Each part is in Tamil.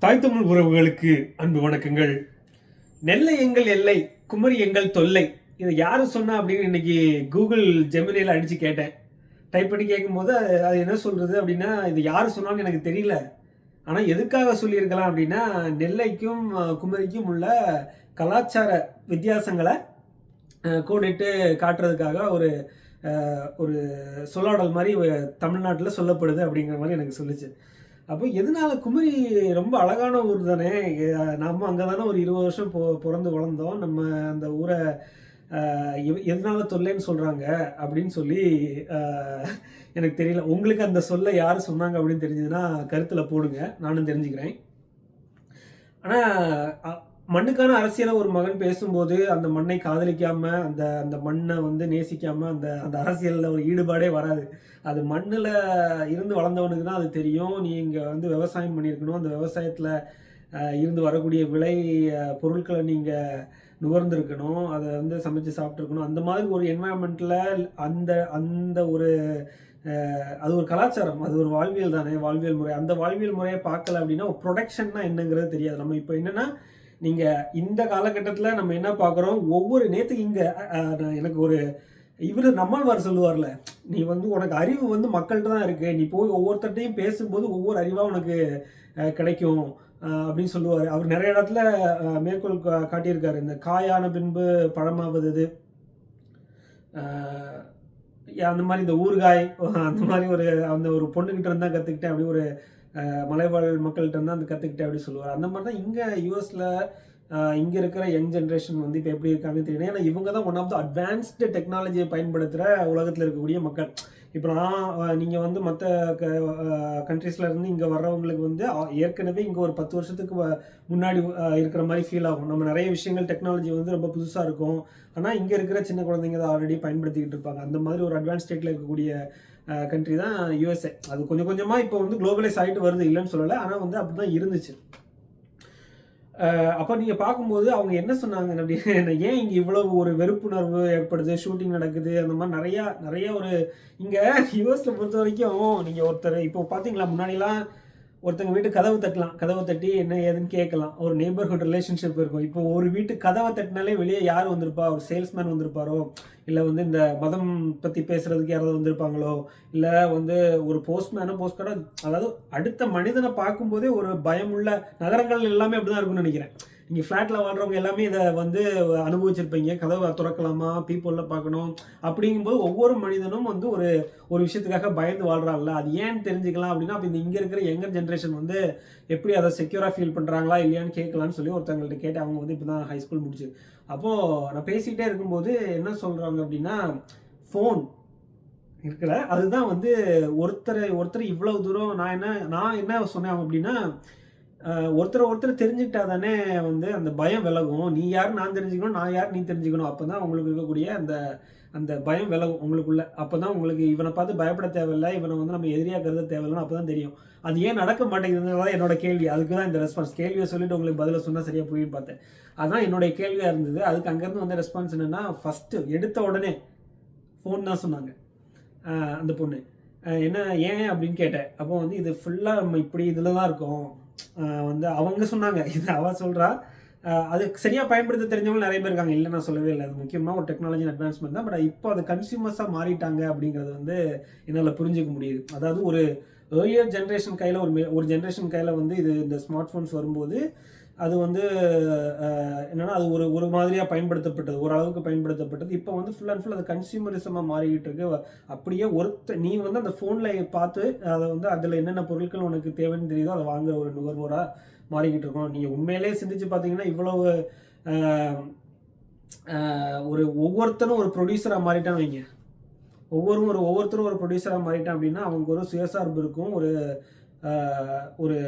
தாய் தமிழ் உறவுகளுக்கு அன்பு வணக்கங்கள். நெல்லை எங்கள் எல்லை, குமரி எங்கள் தொல்லை. இதை யாரு சொன்னா அப்படின்னு இன்னைக்கு கூகுள் ஜெமினியில் அடிச்சு கேட்டேன். டைப் பண்ணி கேட்கும்போது அது என்ன சொல்றது அப்படின்னா, இது யாரு சொன்னான்னு எனக்கு தெரியல. ஆனால் எதுக்காக சொல்லியிருக்கலாம் அப்படின்னா, நெல்லைக்கும் குமரிக்கும் உள்ள கலாச்சார வித்தியாசங்களை கோடிட்டு காட்டுறதுக்காக ஒரு ஒரு சொல்லாடல் மாதிரி தமிழ்நாட்டில் சொல்லப்படுது அப்படிங்கிற மாதிரி எனக்கு சொல்லுச்சு. அப்போ எதனால குமரி ரொம்ப அழகான ஊர் தானே, நம்ம அங்கே தானே ஒரு 20 வருஷம் பிறந்து வளர்ந்தோம். நம்ம அந்த ஊரை எதனால தொல்லைன்னு சொல்கிறாங்க அப்படின்னு சொல்லி எனக்கு தெரியல. உங்களுக்கு அந்த சொல்ல யார் சொன்னாங்க அப்படின்னு தெரிஞ்சதுன்னா கருத்தில் போடுங்க, நானும் தெரிஞ்சுக்கிறேன். ஆனால் மண்ணுக்கான அரசியலை ஒரு மகன் பேசும்போது அந்த மண்ணை காதலிக்காம, அந்த அந்த மண்ணை வந்து நேசிக்காம அந்த அந்த அரசியலில் ஒரு ஈடுபாடே வராது. அது மண்ணில் இருந்து வளர்ந்தவனுக்கு தான் அது தெரியும். நீ இங்கே வந்து விவசாயம் பண்ணியிருக்கணும், அந்த விவசாயத்தில் இருந்து வரக்கூடிய விளை பொருட்களை நீங்கள் நுகர்ந்துருக்கணும், அதை வந்து சமைச்சு சாப்பிட்ருக்கணும். அந்த மாதிரி ஒரு என்வாயன்மெண்ட்டில் அந்த அந்த ஒரு அது ஒரு கலாச்சாரம், அது ஒரு வாழ்வியல் தானே, வாழ்வியல் முறை. அந்த வாழ்வியல் முறையை பார்க்கல அப்படின்னா ப்ரொடக்ஷன்னா என்னங்கிறது தெரியாது. நம்ம இப்போ என்னென்னா, நீங்கள் இந்த காலகட்டத்தில் நம்ம என்ன பார்க்குறோம், ஒவ்வொரு நேற்றுக்கு இங்கே எனக்கு ஒரு இவர் நம்மாழ்வார் சொல்லுவார்ல, நீ வந்து உனக்கு அறிவு வந்து மக்கள்கிட்ட தான் இருக்குது, நீ போய் ஒவ்வொருத்தட்டையும் பேசும்போது ஒவ்வொரு அறிவாக உனக்கு கிடைக்கும் அப்படின்னு சொல்லுவார். அவர் நிறைய இடத்துல மேற்கோள் காட்டியிருக்காரு. இந்த காயான பின்பு பழமாவது இது, அந்த மாதிரி இந்த ஊறுகாய் அந்த மாதிரி அந்த ஒரு பொண்ணுக்கிட்ட இருந்தால் கற்றுக்கிட்டேன், அப்படி ஒரு மலைவாழ் மக்கள்கிட்ட இருந்தால் அந்த கற்றுக்கிட்டேன் அப்படி சொல்லுவார். அந்த மாதிரி தான் இங்கே யூஎஸில் இங்கே இருக்கிற யங் ஜென்ரேஷன் வந்து இப்போ எப்படி இருக்காங்கன்னு தெரியல. ஏன்னா இவங்க தான் ஒன் ஆஃப் த அட்வான்ஸ்டு டெக்னாலஜியை பயன்படுத்துகிற உலகத்தில் இருக்கக்கூடிய மக்கள். இப்போ நீங்கள் வந்து மற்ற கண்ட்ரீஸில் இருந்து இங்கே வர்றவங்களுக்கு வந்து ஏற்கனவே இங்கே ஒரு 10 வருஷத்துக்கு முன்னாடி இருக்கிற மாதிரி ஃபீல் ஆகும். நம்ம நிறைய விஷயங்கள் டெக்னாலஜி வந்து ரொம்ப புதுசாக இருக்கும். ஆனால் இங்கே இருக்கிற சின்ன குழந்தைங்க தான் ஆல்ரெடி பயன்படுத்திக்கிட்டு இருப்பாங்க. அந்த மாதிரி ஒரு அட்வான்ஸ் ஸ்டேட்டில் இருக்கக்கூடிய கண்ட்ரி தான் யூஎஸ்ஏ. அது கொஞ்சம் கொஞ்சமாக இப்போ வந்து குளோபலைஸ் ஆகிட்டு வருது, இல்லைன்னு சொல்லலை. ஆனால் வந்து அப்படி தான் இருந்துச்சு. அப்போ நீங்கள் பார்க்கும்போது அவங்க என்ன சொன்னாங்க அப்படின்னு, ஏன் இங்கே இவ்வளவு ஒரு வெறுப்புணர்வு ஏற்படுது, ஷூட்டிங் நடக்குது, அந்த மாதிரி நிறைய ஒரு இங்கே யூஎஸில் பொறுத்த வரைக்கும் நீங்கள் ஒருத்தர் இப்போ பார்த்தீங்களா, முன்னாடிலாம் ஒருத்தங்க வீட்டு கதவு தட்டலாம், கதவை தட்டி என்ன ஏதுன்னு கேட்கலாம், ஒரு நெய்பர்ஹுட் ரிலேஷன்ஷிப் இருக்கும். இப்போ ஒரு வீட்டு கதவை தட்டினாலே வெளியே யார் வந்திருப்பா, ஒரு சேல்ஸ்மேன் வந்திருப்பாரோ, இல்லை வந்து இந்த மதம் பற்றி பேசுகிறதுக்கு யாராவது வந்திருப்பாங்களோ, இல்லை வந்து ஒரு போஸ்ட்மேனோ போஸ்ட்கார்டோ, அதாவது அடுத்த மனிதனை பார்க்கும்போதே ஒரு பயமுள்ள நகரங்கள் எல்லாமே அப்படி தான் இருக்குன்னு நினைக்கிறேன். இங்கே ஃப்ளாட்டில் வாழ்கிறவங்க எல்லாமே இதை வந்து அனுபவிச்சிருப்பீங்க. கதவை திறக்கலாமா, பீப்புளில் பார்க்கணும் அப்படிங்கும்போது ஒவ்வொரு மனிதனும் வந்து ஒரு ஒரு விஷயத்துக்காக பயந்து வாழ்கிறாங்கல்ல, அது ஏன்னு தெரிஞ்சுக்கலாம் அப்படின்னா, அப்போ இந்த இங்கே இருக்கிற யங்கர் ஜென்ரேஷன் வந்து எப்படி அதை செக்யூராக ஃபீல் பண்ணுறாங்களா இல்லையான்னு கேட்கலான்னு சொல்லி ஒருத்தவங்கள்ட்ட கேட்டு, அவங்க வந்து இப்போ தான் ஹைஸ்கூல் முடிச்சு. அப்போது நான் பேசிக்கிட்டே இருக்கும்போது என்ன சொல்கிறாங்க அப்படின்னா, ஃபோன் இருக்குல்ல, அதுதான் வந்து ஒருத்தர் இவ்வளோ தூரம் நான் என்ன சொன்னேன் அப்படின்னா, ஒருத்தர் தெரிஞ்சுக்கிட்டா தானே வந்து அந்த பயம் விலகும். நீ யார் நான் தெரிஞ்சுக்கணும், நான் யார் நீ தெரிஞ்சுக்கணும். அப்போ தான் உங்களுக்கு இருக்கக்கூடிய அந்த அந்த பயம் விலகும் உங்களுக்குள்ள. அப்போ தான் உங்களுக்கு இவனை பார்த்து பயப்பட தேவையில்லை, இவனை வந்து நம்ம எதிரியாக கருத தேவையில்லைன்னு அப்போ தான் தெரியும். அது ஏன் நடக்க மாட்டேங்குதுன்றதான் என்னோட கேள்வி. அதுக்கு தான் இந்த ரெஸ்பான்ஸ். கேள்வியை சொல்லிட்டு உங்களுக்கு பதிலை சொன்னால் சரியாக போயின்னு பார்த்தேன். அதுதான் என்னுடைய கேள்வியாக இருந்தது. அதுக்கு அங்கேருந்து வந்த ரெஸ்பான்ஸ் என்னென்னா, ஃபஸ்ட்டு எடுத்த உடனே ஃபோன் தான் சொன்னாங்க அந்த பொண்ணு. என்ன ஏன் அப்படின்னு கேட்டேன். அப்போ வந்து இது ஃபுல்லாக நம்ம இப்படி இதில் தான் இருக்கோம் வந்து அவங்க சொன்னாங்க. இது அவள் சொல்கிறா. அது சரியாக பயன்படுத்த தெரிஞ்சவங்க நிறைய பேர் இருக்காங்க, இல்லை நான் சொல்லவே இல்லை. அது முக்கியமாக ஒரு டெக்னாலஜி அட்வான்ஸ்மெண்ட் தான். பட் இப்போ அது கன்சியூமர்ஸாக மாறிட்டாங்க அப்படிங்கிறது வந்து என்னால் புரிஞ்சிக்க முடியுது. அதாவது ஒரு ஏர்லியர் ஜென்ரேஷன் கையில் ஒரு ஜென்ரேஷன் கையில் வந்து இந்த ஸ்மார்ட் ஃபோன்ஸ் வரும்போது அது வந்து என்னென்னா, அது ஒரு மாதிரியாக பயன்படுத்தப்பட்டது, ஓரளவுக்கு பயன்படுத்தப்பட்டது. இப்போ வந்து ஃபுல் அண்ட் ஃபுல் அது கன்சியூமரிசமாக மாறிக்கிட்டு இருக்கு. அப்படியே நீ வந்து அந்த ஃபோனில் பார்த்து அதை வந்து அதில் என்னென்ன பொருட்கள் உனக்கு தேவைன்னு தெரியுதோ அதை வாங்குற ஒரு நுகர்வோராக மாறிக்கிட்டு இருக்கோம். நீங்கள் உண்மையிலே சிந்திச்சு பார்த்தீங்கன்னா, இவ்வளவு ஒவ்வொருத்தரும் ஒரு ப்ரொடியூசராக மாறிட்டான்னு வைங்க. ஒவ்வொருத்தரும் ஒரு ப்ரொடியூசராக மாறிட்டான் அப்படின்னா அவங்க ஒரு சுயசார்பு இருக்கும். ஒரு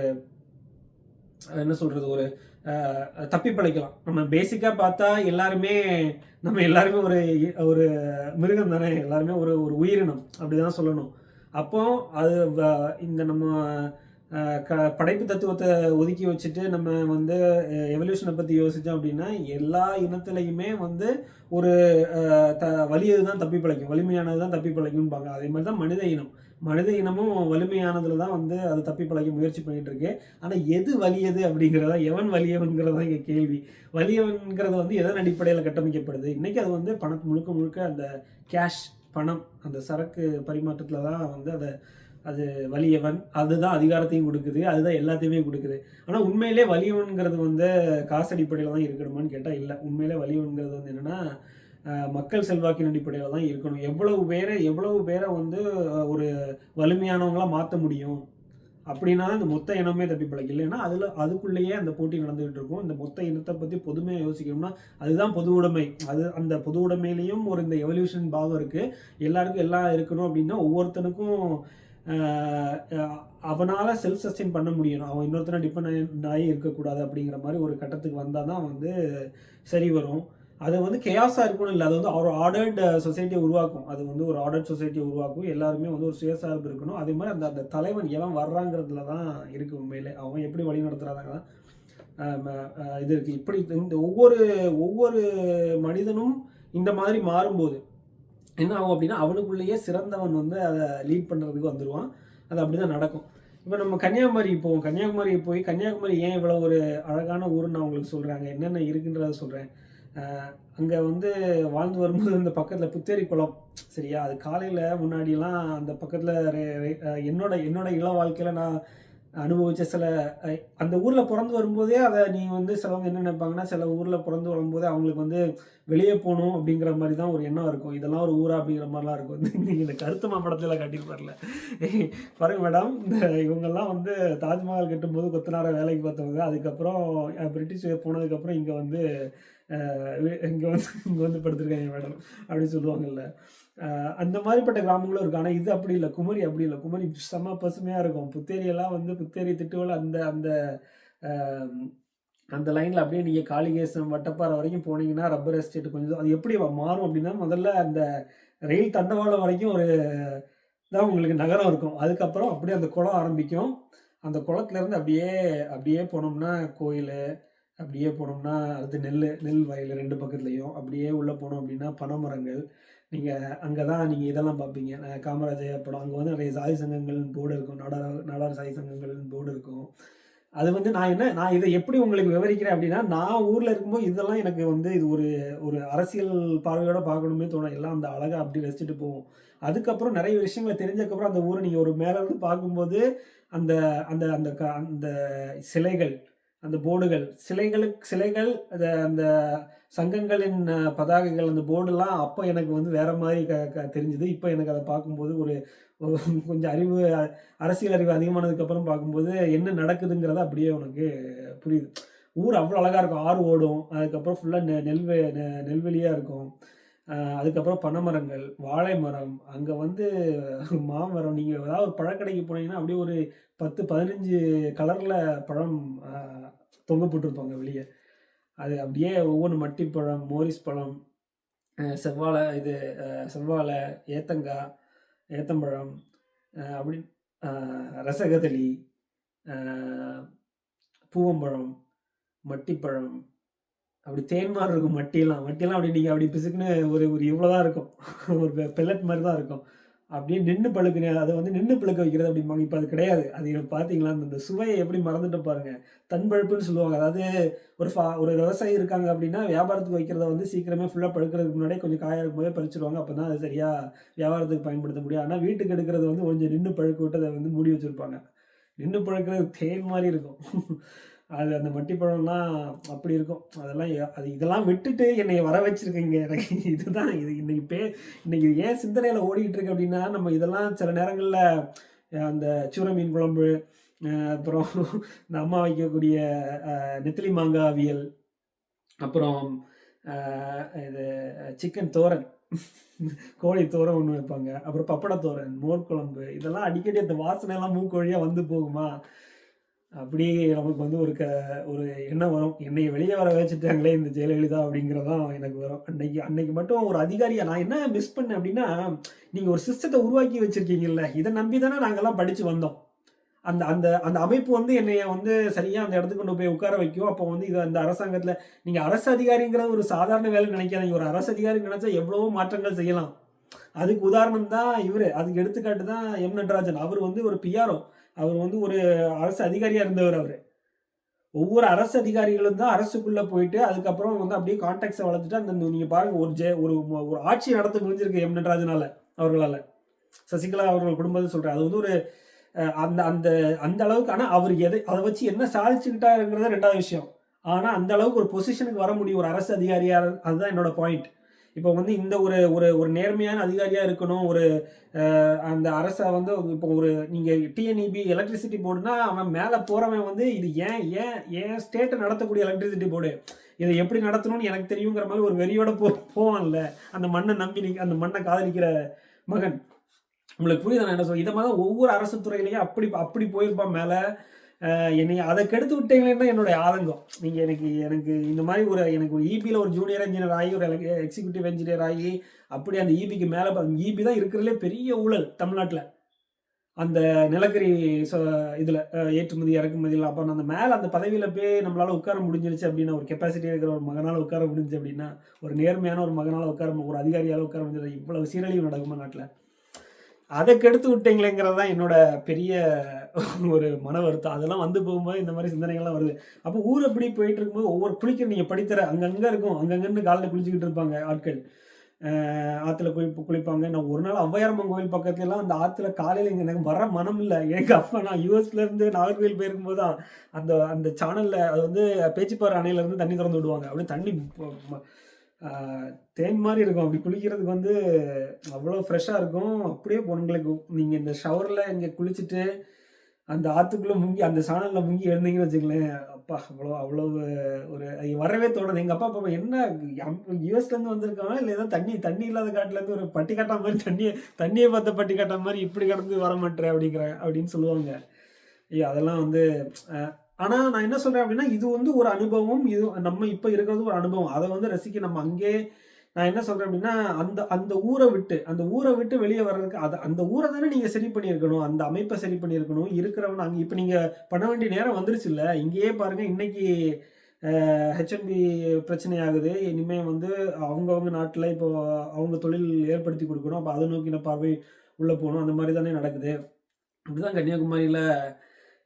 என்ன சொல்கிறது, ஒரு தப்பி பிழைக்கலாம். நம்ம பேசிக்காக பார்த்தா நம்ம எல்லாருமே ஒரு ஒரு மிருகம் தானே, எல்லாருமே ஒரு ஒரு உயிரினம் அப்படி தான் சொல்லணும். அப்போ அது இந்த நம்ம படைப்பு தத்துவத்தை ஒதுக்கி வச்சுட்டு நம்ம வந்து எவல்யூஷனை பற்றி யோசித்தோம் அப்படின்னா, எல்லா இனத்துலையுமே வந்து ஒரு வலியது தான் தப்பி பிழைக்கும், வலிமையானது தான் தப்பி பிழைக்கும்பாங்க. அதே மாதிரி தான் மனித இனம். மனித இனமும் வலிமையானதுல தான் வந்து அது தப்பி பிழைக்க முயற்சி பண்ணிட்டு இருக்கு. ஆனா எது வலியது அப்படிங்கிறதா, எவன் வலியவன்கிறதா இங்க கேள்வி. வலியவன்கிறது வந்து எதன் அடிப்படையில கட்டமைக்கப்படுது? இன்னைக்கு அது வந்து முழுக்க முழுக்க அந்த கேஷ், பணம், அந்த சரக்கு பரிமாற்றத்துல தான் வந்து அது வலியவன். அதுதான் அதிகாரத்தையும் குடுக்குது. அதுதான் எல்லாத்தையுமே குடுக்குது. ஆனா உண்மையிலே வலியவன்கிறது வந்து காசு அடிப்படையில தான் இருக்கணுமான்னு கேட்டா இல்ல. உண்மையிலே வலியவன்கிறது வந்து என்னன்னா, மக்கள் செல்வாக்கின் அடிப்படையில தான் இருக்கணும். எவ்வளவு பேர வந்து ஒரு வலிமையானவங்களா மாத்த முடியும். அப்படின்னா தான் இந்த மொத்த இனமே தப்பி பிழைக்கும். இல்லைன்னா அதுக்குள்ளேயே அந்த போட்டி நடந்துகிட்டு இருக்கும். இந்த மொத்த இனத்த பத்தி பொதுமையா யோசிக்கணும்னா, அதுதான் பொது உடைமை. அந்த பொது உடைமையிலயும் ஒரு இந்த எவல்யூஷன் பாகம் இருக்கு. எல்லாருக்கும் எல்லாம் இருக்கணும் அப்படின்னா, ஒவ்வொருத்தனுக்கும் அ அ அவனால செல்ஃப் சஸ்டெயின் பண்ண முடியணும். அவன் இன்னொருத்தன டிபெண்டன்ட் ஆகி இருக்கக்கூடாது அப்படிங்கிற மாரி ஒரு கட்டத்துக்கு வந்தா தான் வந்து சரி வரும். அது வந்து கேயாஸா இருக்கணும்னு இல்ல. அது வந்து ஒரு ஆர்டர்ட் சொசைட்டிய உருவாக்கும். அது வந்து ஒரு ஆர்டர்ட் சொசைட்டிய உருவாக்கும். எல்லாருமே வந்து ஒரு சுயசார்பு இருக்கணும். அதே மாரி அந்த அந்த தலைவன் எவன் வர்றாங்கிறதுல தான் இருக்கு உண்மையிலே. அவன் எப்படி வழிநடத்துறாங்க தான் ம இது இருக்கு. இப்படி இந்த ஒவ்வொரு ஒவ்வொரு மனிதனும் இந்த மாதிரி மாறும்போது என்ன ஆகும் அப்படின்னா, அவனுக்குள்ளேயே சிறந்தவன் வந்து அத லீட் பண்றதுக்கு வந்துருவான். அது அப்படிதான் நடக்கும். இப்ப நம்ம கன்னியாகுமரி போவோம். கன்னியாகுமரி போய் கன்னியாகுமரி ஏன் இவ்வளோ ஒரு அழகான ஊருன்னு நான் உங்களுக்கு சொல்றேன். அங்க என்னென்ன இருக்குன்றத சொல்றேன். அ அங்க வந்து வாழ்ந்து வரும்போது அந்த பக்கத்துல புத்தேரி குளம். சரியா? அது காலையில முன்னாடிலாம் அந்த பக்கத்துல ரெ ரெ அ என்னோட என்னோட இளம் வாழ்க்கையில நான் அனுபவிச்ச சில அ அந்த ஊர்ல பொறந்து வரும்போதே நீ வந்து சிலவங்க என்ன நினைப்பாங்கன்னா, சில ஊர்ல பொறந்து வரும்போதே அவங்களுக்கு வந்து வெளிய போணும் அப்படிங்கிற மாரி தான் ஒரு எண்ணம் இருக்கும். இதெல்லாம் ஒரு ஊரா அப்படிங்கிற மாரிலாம் இருக்கும். நீங்க இந்த கருத்து மாம்படத்துல காட்டியிருப்பார்ல. பாருங்க மேடம், இவங்கலாம் வந்து தாஜ்மஹால் கட்டும்போது கொத்தனாரா வேலைக்கு பார்த்தவங்க. அதுக்கப்புறம் பிரிட்டிஷ் போனதுக்கப்புறம் இங்க வந்து இங்க வந்து படுத்துருக்காங்க மேடம் அப்படின்னு சொல்லுவாங்கல்ல. அந்த மாதிரிப்பட்ட கிராமங்களும் இருக்கு. ஆனா இது அப்படி இல்ல. குமரி அப்படி இல்ல. குமரி செம்ம பசுமையா இருக்கும். புத்தேரியெல்லாம் வந்து புத்தேரி, திட்டுவல் அந்த அந்த அ அந்த லைன்ல அப்படியே நீங்க காளிகேசம், வட்டப்பாறை வரைக்கும் போனீங்கன்னா, ரப்பர் எஸ்டேட் கொஞ்சம் அது எப்படி மாறும் அப்படின்னா, முதல்ல அந்த ரயில் தண்டவாளம் வரைக்கும் ஒரு தான் உங்களுக்கு நகரம் இருக்கும். அதுக்கப்புறம் அப்படியே அந்த குளம் ஆரம்பிக்கும். அந்த குளத்துலேருந்து அப்படியே அப்படியே போனோம்னா கோயிலு, அப்படியே போனோம்னா அடுத்து நெல் வயல் 2 பக்கத்துலயும். அப்படியே உள்ள போனோம் அப்படின்னா பனைமரங்கள். நீங்க அங்க தான் நீங்க இதெல்லாம் பார்ப்பீங்க. காமராஜர் படம். அங்க வந்து நிறைய சாதி சங்கங்கள்னு போர்டு இருக்கும். நாடார் சாதி சங்கங்கள்னு போர்டு இருக்கும். அது வந்து நான் இத எப்படி உங்களுக்கு விவரிக்கிறேன் அப்படின்னா, நான் ஊர்ல இருக்கும்போது இதெல்லாம் எனக்கு வந்து இது ஒரு ஒரு அரசியல் பார்வையோட பார்க்கணுமே தோணும். எல்லாம் அந்த அழகா அப்படி ரசிச்சுட்டு போவோம். அதுக்கப்புறம் நெறைய விஷயங்கள தெரிஞ்சதுக்கப்புறம் அந்த ஊர நீங்க ஒரு மேல இருந்து பார்க்கும்போது, அந்த அந்த அந்த அந்த சிலைகள், அந்த போர்டுகள், சிலைகள் அந்த சங்கங்களின் பதாகைகள், அந்த போர்டுலாம் அப்ப எனக்கு வந்து வேற மாரி க க தெரிஞ்சது. இப்ப எனக்கு அத பார்க்கும்போது ஒரு ஒரு கொஞ்சம் அரசியல் அறிவு அதிகமானதுக்கு அப்புறம் பார்க்கும்போது, என்ன நடக்குதுங்கிறது அப்படியே உனக்கு புரியுது. ஊர் அவ்வளோ அழகா இருக்கும். ஆறு ஓடும். அதுக்கப்புறம் ஃபுல்லா நெல்வெளியா இருக்கும். அதுக்கப்புறம் பனை மரங்கள், வாழை மரம், அங்க வந்து மாமரம். நீங்க ஏதாவது ஒரு பழக்கடைக்கு போனீங்கன்னா, அப்படியே ஒரு 10, 15 கலர்ல பழம் தொங்க போட்டிருப்பாங்க வெளிய. அது அப்படியே ஒவ்வொன்னு மட்டிப்பழம், மோரிஸ் பழம், செவ்வாழை செவ்வாழை, ஏத்தம்பழம், அப்படி அ ரசகதளி, அ பூவம்பழம், மட்டிப்பழம், அப்படி தேன் மாரி இருக்கும் மட்டியெல்லாம். மட்டியெல்லாம் அப்படி நீங்க அப்படி பிசுக்குன்னு ஒரு ஒரு இவ்வளோ தான் இருக்கும். ஒரு பெல்லட் மாரி தான் இருக்கும். அப்படியே நின்னு பழுக்குனே அத வந்து நின்னு பழுக்க வைக்கிறது அப்படிம்பாங்க. இப்ப அது கிடையாது. அது பார்த்தீங்களா, அந்த சுவைய எப்படி மறந்துட்டோம் பாருங்க. தன்பழுப்புன்னு சொல்லுவாங்க. அதாவது ஒரு விவசாயி இருக்காங்க அப்படின்னா, வியாபாரத்துக்கு வைக்கிறத வந்து சீக்கிரமே ஃபுல்லா பழுக்கிறதுக்கு முன்னாடியே கொஞ்சம் காயா இருக்கும்போதே பறிச்சுருவாங்க. அப்பதான் அது சரியா வியாபாரத்துக்கு பயன்படுத்த முடியும். ஆனா வீட்டுக்கு எடுக்கிறது வந்து கொஞ்சம் நின்னு பழுக்க விட்டு அத வந்து மூடி வச்சிருப்பாங்க. நின்னு பழுக்கிறது தேன் மாரி இருக்கும். அது அந்த மட்டிப்பழம்லாம் அப்படி இருக்கும். அதெல்லாம் இதெல்லாம் விட்டுட்டு என்னைய வர வச்சிருக்கீங்க. எனக்கு இது இன்னைக்கு ஏன் சிந்தனையில ஓடிக்கிட்டு இருக்கு அப்படின்னா, நம்ம இதெல்லாம் சில நேரங்கள்ல அந்த சூர மீன் குழம்பு, அப்புறம் இந்த அம்மா வைக்கக்கூடிய நெத்திலி மாங்காய் அவியல், அப்புறம் அ இது சிக்கன் தோரன். கோழி தோரன் ஒண்ணு வைப்பாங்க. அப்புறம் பப்பட தோரன், மோர் குழம்பு இதெல்லாம் அடிக்கடி அந்த வாசனைலாம் மூக்கு வழியா வந்து போகுமா, அப்படி நமக்கு வந்து ஒரு எண்ணம் வரும். என்னைய வெளிய வர வச்சுட்டாங்களே இந்த ஜெயலலிதா அப்படிங்கிறது தான் எனக்கு வரும். அன்னைக்கு அன்னைக்கு மட்டும் ஒரு அதிகாரியா நான் என்ன மிஸ் பண்ணேன் அப்படின்னா, நீங்க ஒரு சிஸ்டத்த உருவாக்கி வச்சிருக்கீங்கல்ல, இத நம்பி தானே நாங்கலாம் படிச்சு வந்தோம். அந்த அந்த அந்த அமைப்பு வந்து என்னைய வந்து சரியா அந்த இடத்துக்கு கொண்டு போய் உட்கார வைக்கும். அப்போ வந்து அந்த அரசாங்கத்தில நீங்க அரசு அதிகாரிங்கிறது ஒரு சாதாரண வேலைன்னு நினைக்காதீங்க. ஒரு அரசு அதிகாரின்னு நினைச்சா எவ்வளவோ மாற்றங்கள் செய்யலாம். அதுக்கு உதாரணம் தான் இவரு. அதுக்கு எடுத்துக்காட்டு தான் எம். நடராஜன். அவர் வந்து ஒரு பிஆர்ஓ. அவர் வந்து ஒரு அரசு அதிகாரியா இருந்தவர் அவரு. ஒவ்வொரு அரசு அதிகாரிகளும் தான் அரசுக்குள்ள போயிட்டு, அதுக்கப்புறம் வந்து அப்படியே கான்டாக்ட்ஸ வளர்த்துட்டு, அந்த நீங்க பாருங்க ஒரு ஆட்சி நடத்த முடிஞ்சிருக்கு எம். நடராஜனால அவர்களால. சசிகலா அவர்கள் குடும்பத்த சொல்றேன். அது வந்து ஒரு அந்த அந்த அந்த அளவுக்கு ஆனா அவர் அத வச்சு என்ன சாதிச்சுக்கிட்டாருங்கிறது 2வது விஷயம். ஆனா அந்த அளவுக்கு ஒரு பொசிஷனுக்கு வர முடியும் ஒரு அரசு அதிகாரியா. அதுதான் என்னோட பாயிண்ட். இப்போ வந்து இந்த ஒரு ஒரு ஒரு நேர்மையான அதிகாரியா இருக்கணும். ஒரு அந்த அரச வந்து இப்போ ஒரு நீங்க டிஎன்இபி எலக்ட்ரிசிட்டி போர்டுனா, அவன் மேல போறவன் வந்து இது ஏன் ஏன் என் ஸ்டேட்ட நடத்தக்கூடிய எலக்ட்ரிசிட்டி போர்டு. இத எப்படி நடத்தணும்னு எனக்கு தெரியுங்கிற மாரி ஒரு வெறியோட போவான்ல. அந்த மண்ண நம்பி அந்த மண்ண காதலிக்கிற மகன். உங்களுக்கு புரியுதா நான் என்ன சொல்றேன்? இத மாரி தான் ஒவ்வொரு அரசு துறையிலயும் அப்படி அப்படி போயிருப்பான் மேல. என்னைய அத கெடுத்து விட்டீங்களேன்னு தான் என்னுடைய ஆதங்கம். நீங்க எனக்கு எனக்கு இந்த மாரி எனக்கு ஒரு ஈபில ஒரு ஜூனியர் என்ஜினியர் ஆகி, ஒரு எக்ஸிக்யூட்டிவ் என்ஜினியர் ஆகி, அப்படி அந்த ஈபிக்கு மேல ஈபி தான் இருக்கிறதுலே பெரிய ஊழல் தமிழ்நாட்டுல. அந்த நிலக்கரி ச இதுல ஏற்றுமதி, இறக்குமதில அப்ப அந்த மேல அந்த பதவியில போய் நம்மளால உட்கார முடிஞ்சிருச்சு அப்படின்னா, ஒரு கெப்பாசிட்டி இருக்கிற ஒரு மகனால உட்கார முடிஞ்சுச்சு அப்படின்னா, ஒரு நேர்மையான ஒரு மகனால ஒரு அதிகாரியால உட்கார முடிஞ்சது. இவ்வளவு சீரழிவு நடக்குமா நாட்டுல? அத கெடுத்து விட்டீங்களேங்கிறது தான் என்னோட பெரிய ஒரு மன வருத்தம். அதெல்லாம் வந்து போகும்போது இந்த மாரி சிந்தனைகள்லாம் வருது. அப்போ ஊர் அப்படி போயிட்டு இருக்கும்போது ஒவ்வொரு நீங்க படித்தர அங்கங்க இருக்கும். அங்கங்கன்னு காலைல குளிச்சுக்கிட்டு இருப்பாங்க ஆட்கள். ஆத்துல குளிப்பாங்க. நான் ஒரு நாள் ஔவையாரம்மன் கோவில் பக்கத்துலலாம் அந்த ஆத்துல காலையில எனக்கு வர மனம் இல்ல. எங்க அப்பா நான் யுஎஸ்ல இருந்து நாகர்கோவில் போயிருக்கும்போது தான் அந்த அந்த சேனல்ல அது வந்து பேச்சிப்பாறை அணையில இருந்து தண்ணி திறந்து விடுவாங்க. அப்படியே தண்ணி ஆ தேன் மாரி இருக்கும். அப்படி குளிக்கிறதுக்கு வந்து அவ்வளோ ஃப்ரெஷ்ஷா இருக்கும். அப்படியே உங்களுக்கு நீங்க இந்த ஷவர்ல இங்க குளிச்சுட்டு, அந்த ஆத்துக்குள்ள முங்கி அந்த சானல்ல முங்கி எழுந்தீங்கன்னு வச்சுக்கங்களேன், அப்பா! அவ்வளவு ஒரு வரவே தோணாது. எங்க அப்பா பாப்பா என்ன யுஎஸ்லேருந்து வந்திருக்கானா, இல்ல ஏதோ தண்ணி தண்ணி இல்லாத காட்டுலேருந்து ஒரு பட்டிக்காட்டா மாரி தண்ணிய பார்த்த பட்டிக்காட்டா மாரி இப்படி கடந்து வரமாட்ற அப்படின்னு சொல்லுவாங்க. அதெல்லாம் வந்து அ ஆனா நான் என்ன சொல்றேன் அப்படின்னா, இது வந்து ஒரு அனுபவம். இது நம்ம இப்ப இருக்கிறது ஒரு அனுபவம். அத வந்து ரசிக்க நம்ம அங்கேயே நான் என்ன சொல்றேன் அப்படின்னா, அந்த அந்த ஊர விட்டு வெளிய வர்றதுக்கு அந்த ஊர தானே நீங்க சரி பண்ணியிருக்கணும். அந்த அமைப்ப சரி பண்ணியிருக்கணும். இருக்கிறவன அங்க இப்ப நீங்க பண்ண வேண்டிய நேரம் வந்துருச்சுல்ல. இங்கேயே பாருங்க இன்னைக்கு ஹெச்என்பி பிரச்சனை ஆகுது. இனிமே வந்து அவங்கவங்க நாட்டுல இப்போ அவங்க தொழில் ஏற்படுத்தி குடுக்கணும். அப்ப அத நோக்கின பார்வை உள்ள போணும். அந்த மாரி தானே நடக்குது. இப்படிதான் கன்னியாகுமரியில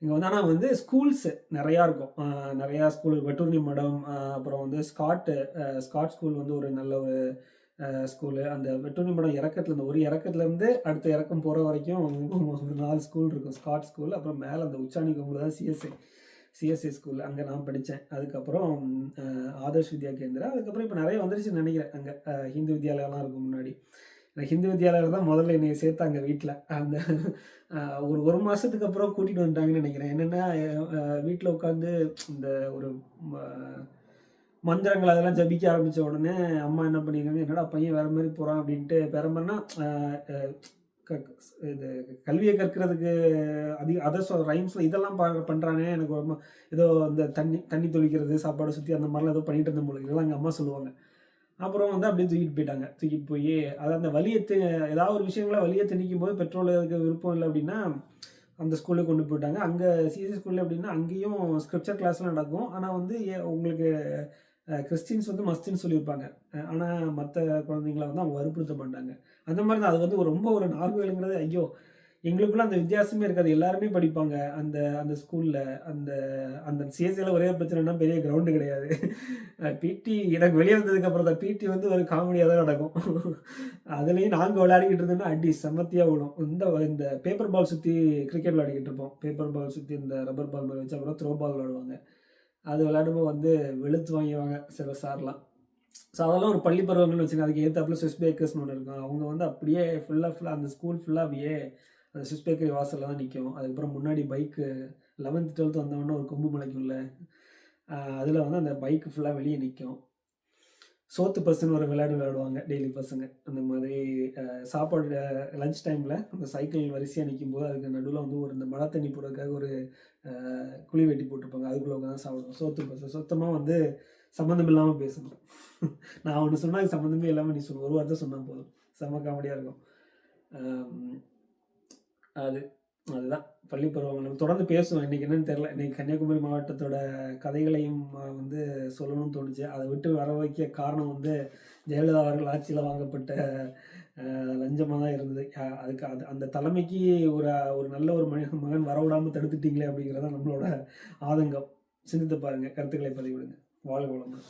இங்க வந்து ஆனா வந்து ஸ்கூல்ஸ் நெறையா இருக்கும். நெறையா ஸ்கூல் வெட்டூர்னி மடம், அப்புறம் வந்து ஸ்காட் ஸ்கூல் வந்து ஒரு நல்ல ஒரு ஸ்கூலு. அந்த வெட்டூர்னி மடம் இந்த ஒரு இறக்கத்துலருந்து அடுத்த இறக்கம் போற வரைக்கும் ஒரு 4 ஸ்கூல் இருக்கும். ஸ்காட் ஸ்கூல், அப்புறம் மேல அந்த உச்சாணி கொம்புல தான் சிஎஸ்ஐ ஸ்கூல். அங்க நான் படிச்சேன். அதுக்கப்புறம் ஆதர்ஷ் வித்யா கேந்திரா. அதுக்கப்புறம் இப்ப நெறைய வந்துருச்சுன்னு நெனைக்கிறேன் அங்க. ஹிந்து வித்யாலயாலாம் இருக்கும் முன்னாடி. ஹிந்து வித்யாலயால தான் முதல்ல என்னைய சேர்த்தாங்க வீட்ல. அந்த ஒரு 1 மாசத்துக்கு அப்புறம் கூட்டிட்டு வந்துட்டாங்கன்னு நெனைக்கிறேன். என்னன்னா, வீட்ல உட்காந்து இந்த ஒரு ம மந்திரங்கள் அதெல்லாம் ஜபிக்க ஆரம்பிச்ச உடனே, அம்மா என்ன பண்ணியிருக்காங்க, "என்னடா பையன் வேற மாரி போறான்" அப்படின்ட்டு வேற மாரினா, அ அ க இது கல்விய கற்கிறதுக்கு ரைம்ஸ்ல இதெல்லாம் பண்றானே, எனக்கு ரொம்ப ஏதோ இந்த தண்ணி தண்ணி தெளிக்கிறது, சாப்பாட சுத்தி அந்த மாரிலாம் ஏதோ பண்ணிட்டு இருந்தேன் போல இருக்கு. இதெல்லாம் எங்க அம்மா சொல்லுவாங்க. அப்புறம் வந்து அப்படியே தூக்கிட்டு போயிட்டாங்க. தூக்கிட்டு போயி அதான் அந்த ஏதாவது ஒரு விஷயங்கள வலிய திணிக்கும்போது பெற்றோர்களுக்கு விருப்பம் இல்ல அப்படின்னா, அந்த ஸ்கூலுக்கு கொண்டு போயிட்டாங்க. அங்க சிஎஸ்சி ஸ்கூல்ல எப்படின்னா, அங்கேயும் ஸ்கிரிப்சர் கிளாஸ்லாம் நடக்கும். ஆனா வந்து உங்களுக்கு கிறிஸ்டியன்ஸ் வந்து மஸ்ட்டுன்னு சொல்லியிருப்பாங்க. ஆனா மத்த குழந்தைங்கள வந்து அவங்க வற்புறுத்த மாட்டாங்க. அந்த மாரி தான் அது வந்து ரொம்ப ஒரு நார்வேலுங்கிறது ஐயோ! எங்களுக்குள்ள அந்த வித்தியாசமே இருக்காது. எல்லாருமே படிப்பாங்க. அந்த அந்த ஸ்கூல்ல. அந்த அந்த சிஎஸ்சில ஒரே பிரச்சனைன்னா பெரிய கிரவுண்ட் கிடையாது. பிடி எனக்கு வெளிய வந்ததுக்கு அப்புறம் தான் பிடி வந்து ஒரு காமெடியா தான் நடக்கும். அதுலயும் நாங்க விளையாடிக்கிட்டு இருந்தோம்னா அடி செம்மத்தியா விழும். இந்த இந்த பேப்பர் பால் சுத்தி கிரிக்கெட் விளையாடிக்கிட்டு இருப்போம். பேப்பர் பால் சுத்தி இந்த ரப்பர் பால் மாரி வச்சு அப்புறம் த்ரோ பால் விளையாடுவாங்க. அது விளையாடும்போது வந்து வெளுத்து வாங்கிருவாங்க சில சார்லாம். ஸோ அதெல்லாம் ஒரு பள்ளி பருவங்கள்னு வச்சுக்கோங்க. அதுக்கு எதுத்தாப்புல ஸ்விஸ் பேக்கர்ஸ்னு ஒண்ணு இருக்கும். அவங்க வந்து அப்படியே ஃபுல்லா அந்த ஸ்கூல் ஃபுல்லா அப்படியே அந்த ஸ்விஸ் பேக்கரி வாசல்ல தான் நிக்கும். அதுக்கப்புறம் முன்னாடி பைக்கு 11த், 12த் வந்தவொடனே ஒரு கொம்பு முளைக்கும்ல. அதில வந்து அந்த பைக் ஃபுல்லா வெளிய நிக்கும். சோத்து பஸ்ன்னு ஒரு விளையாட்டு விளையாடுவாங்க டெய்லி பசங்க. அந்த மாதிரி சாப்பாடு லஞ்ச் டைம்ல அந்த சைக்கிள் வரிசையா நிக்கும்போது, அதுக்கு நடுவுல வந்து இந்த மழை தண்ணி போடுறதுக்காக ஒரு குழி வெட்டி போட்டிருப்பாங்க. அதுக்குள்ள உட்காந்து சாப்பிடுவோம். சோத்து பஸ் சுத்தமா வந்து சம்மந்தம் இல்லாம பேசணும். நான் ஒண்ணு சொன்னா அதுக்கு சம்மந்தமே இல்லாம நீ சொல்லு. ஒரு வார்த்தை சொன்னா போதும். செம்ம காமெடியா இருக்கும். அம் அது அதுதான் பள்ளி பருவங்கள். நம்ம தொடர்ந்து பேசுவோம். இன்னைக்கு என்னன்னு தெரியல. இன்னைக்கு கன்னியாகுமரி மாவட்டத்தோட கதைகளையும் வந்து சொல்லணும்னு தோணுச்சு. அத விட்டு வர வைக்க காரணம் வந்து ஜெயலலிதா அவர்கள் ஆட்சியில வாங்கப்பட்ட லஞ்சமா தான் இருந்தது. அதுக்கு அந்த தலைமைக்கு ஒரு ஒரு நல்ல ஒரு மகன் வரவிடாம தடுத்துட்டீங்களே அப்படிங்கிறது தான் நம்மளோட ஆதங்கம். சிந்தித்து பாருங்க. கருத்துக்களை பதிவிடுங்க. வாழ்க வளமுடன்.